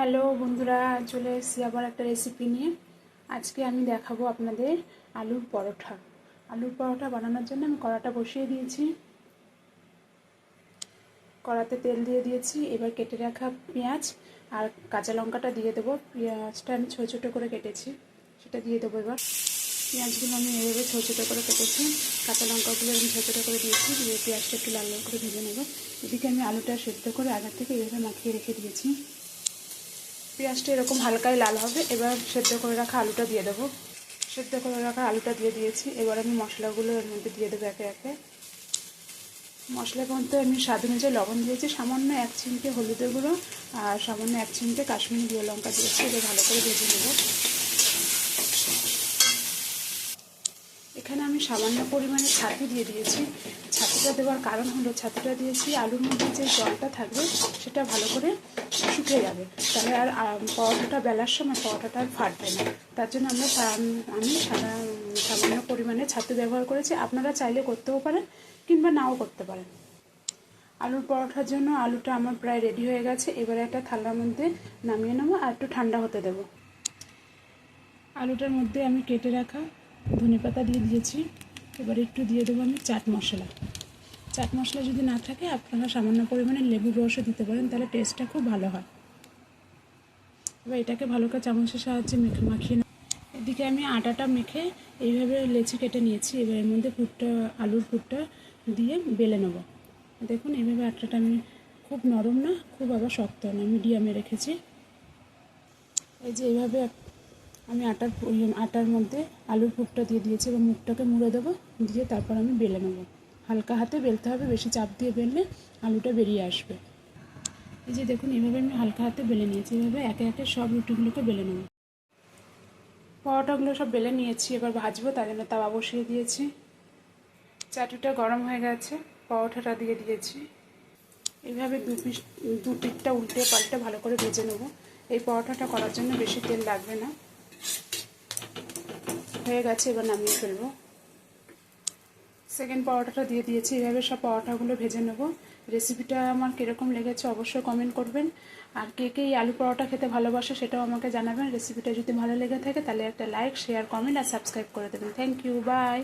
Hello বন্ধুরা, চলে এসেছি আবার একটা রেসিপি নিয়ে। আজকে আমি দেখাবো আপনাদের আলুর পরোটা। আলুর পরোটা বানানোর জন্য আমি কড়াটা বসিয়ে দিয়েছি। কড়াতে তেল দিয়ে দিয়েছি। এবার কেটে রাখা পেঁয়াজ আর কাঁচা লঙ্কাটা দিয়ে দেবো। পেঁয়াজটা আমি ছোটো ছোটো করে কেটেছি, সেটা দিয়ে দেবো। এবার পেঁয়াজগুলো আমি এভাবে ছোটো ছোটো করে কেটেছি, কাঁচা লঙ্কাগুলো আমি ছোটো ছোটো করে দিয়েছি। দিয়ে পেঁয়াজটা একটু লাল লাল করে ভেজে নেব। এদিকে আমি আলুটা সেদ্ধ করে আগে থেকে এইভাবে মাখিয়ে রেখে দিয়েছি। পেঁয়াজটা এরকম হালকাই লাল হবে। এবার সেদ্ধ করে রাখা আলুটা দিয়ে দেবো। সেদ্ধ করে রাখা আলুটা দিয়ে দিয়েছি। এবার আমি মশলাগুলো এর মধ্যে দিয়ে দেবো একে একে। মশলার মধ্যে আমি স্বাদ অনুযায়ী লবণ দিয়েছি, সামান্য 1 চিমটে হলুদের গুঁড়ো আর সামান্য 1 চিমটে কাশ্মীরি গুঁড়ো লঙ্কা দিয়েছি। এবার ভালো করে ভেজে নেব। এখানে আমি সামান্য পরিমাণে ছাতু দিয়ে দিয়েছি। ছাতুটা দেওয়ার কারণ হলো, ছাতুটা দিয়েছি আলুর মধ্যে যে জলটা থাকবে সেটা ভালো করে শুকিয়ে যাবে, তাহলে আর পরোটাটা বেলার সময় পরোটাটা আর ফাটবে না। তার জন্য আমি সামান্য পরিমাণে ছাতু ব্যবহার করেছি। আপনারা চাইলে করতেও পারেন কিংবা নাও করতে পারেন। আলুর পরোটার জন্য আলুটা আমার প্রায় রেডি হয়ে গেছে। এবারে একটা থালার মধ্যে নামিয়ে নেবো আর একটু ঠান্ডা হতে দেবো। আলুটার মধ্যে আমি কেটে রাখা ধনেপাতা দিয়ে দিয়েছি। এবার একটু দিয়ে দেবো আমি চাট মশলা। চাট মশলা যদি না থাকে আপনারা সামান্য পরিমাণে লেবুর রসও দিতে পারেন, তাহলে টেস্টটা খুব ভালো হয়। এবার এটাকে ভালো করে চামচের সাহায্যে মাখিয়ে নেব। এদিকে আমি আটাটা মেখে এইভাবে লেচি কেটে নিয়েছি। এবার এর মধ্যে আলুর পুরটা দিয়ে বেলে নেব। দেখুন এইভাবে আটাটা আমি খুব নরম না, খুব আবার শক্ত না, মিডিয়ামে রেখেছি। এই যে এইভাবে আমি আটার মধ্যে আলুর পুরটা দিয়ে দিয়েছি। এবং মুখটাকে মুড়ে দেবো, দিয়ে তারপর আমি বেলে নেব। হালকা হাতে বেলতে হবে, বেশি চাপ দিয়ে বেললে আলুটা বেরিয়ে আসবে। এই যে দেখুন এইভাবে আমি হালকা হাতে বেলে নিয়েছি। এইভাবে একে একে সব রুটিগুলোকে বেলে নেব। পরোটাগুলো সব বেলে নিয়েছি, এবার ভাজবো, তার জন্য তাওয়া বসিয়ে দিয়েছি। চাটুটা গরম হয়ে গেছে, পরোটাটা দিয়ে দিয়েছি। এইভাবে দু পিঠটা উল্টে পাল্টে ভালো করে ভেজে নেব। এই পরোটাটা করার জন্য বেশি তেল লাগবে না। হয়ে গেছে, এবার নামিয়ে ফেলবো। সেকেন্ড পরোটাটা দিয়ে দিয়েছি। এভাবে সব পরোটাগুলো ভেজে নেব। রেসিপিটা আমার কীরকম লেগেছে অবশ্যই কমেন্ট করবেন। আর কে কে এই আলু পরোটা খেতে ভালোবাসে সেটাও আমাকে জানাবেন। রেসিপিটা যদি ভালো লেগে থাকে তাহলে একটা লাইক, শেয়ার, কমেন্ট আর সাবস্ক্রাইব করে দেবেন। Thank you, by.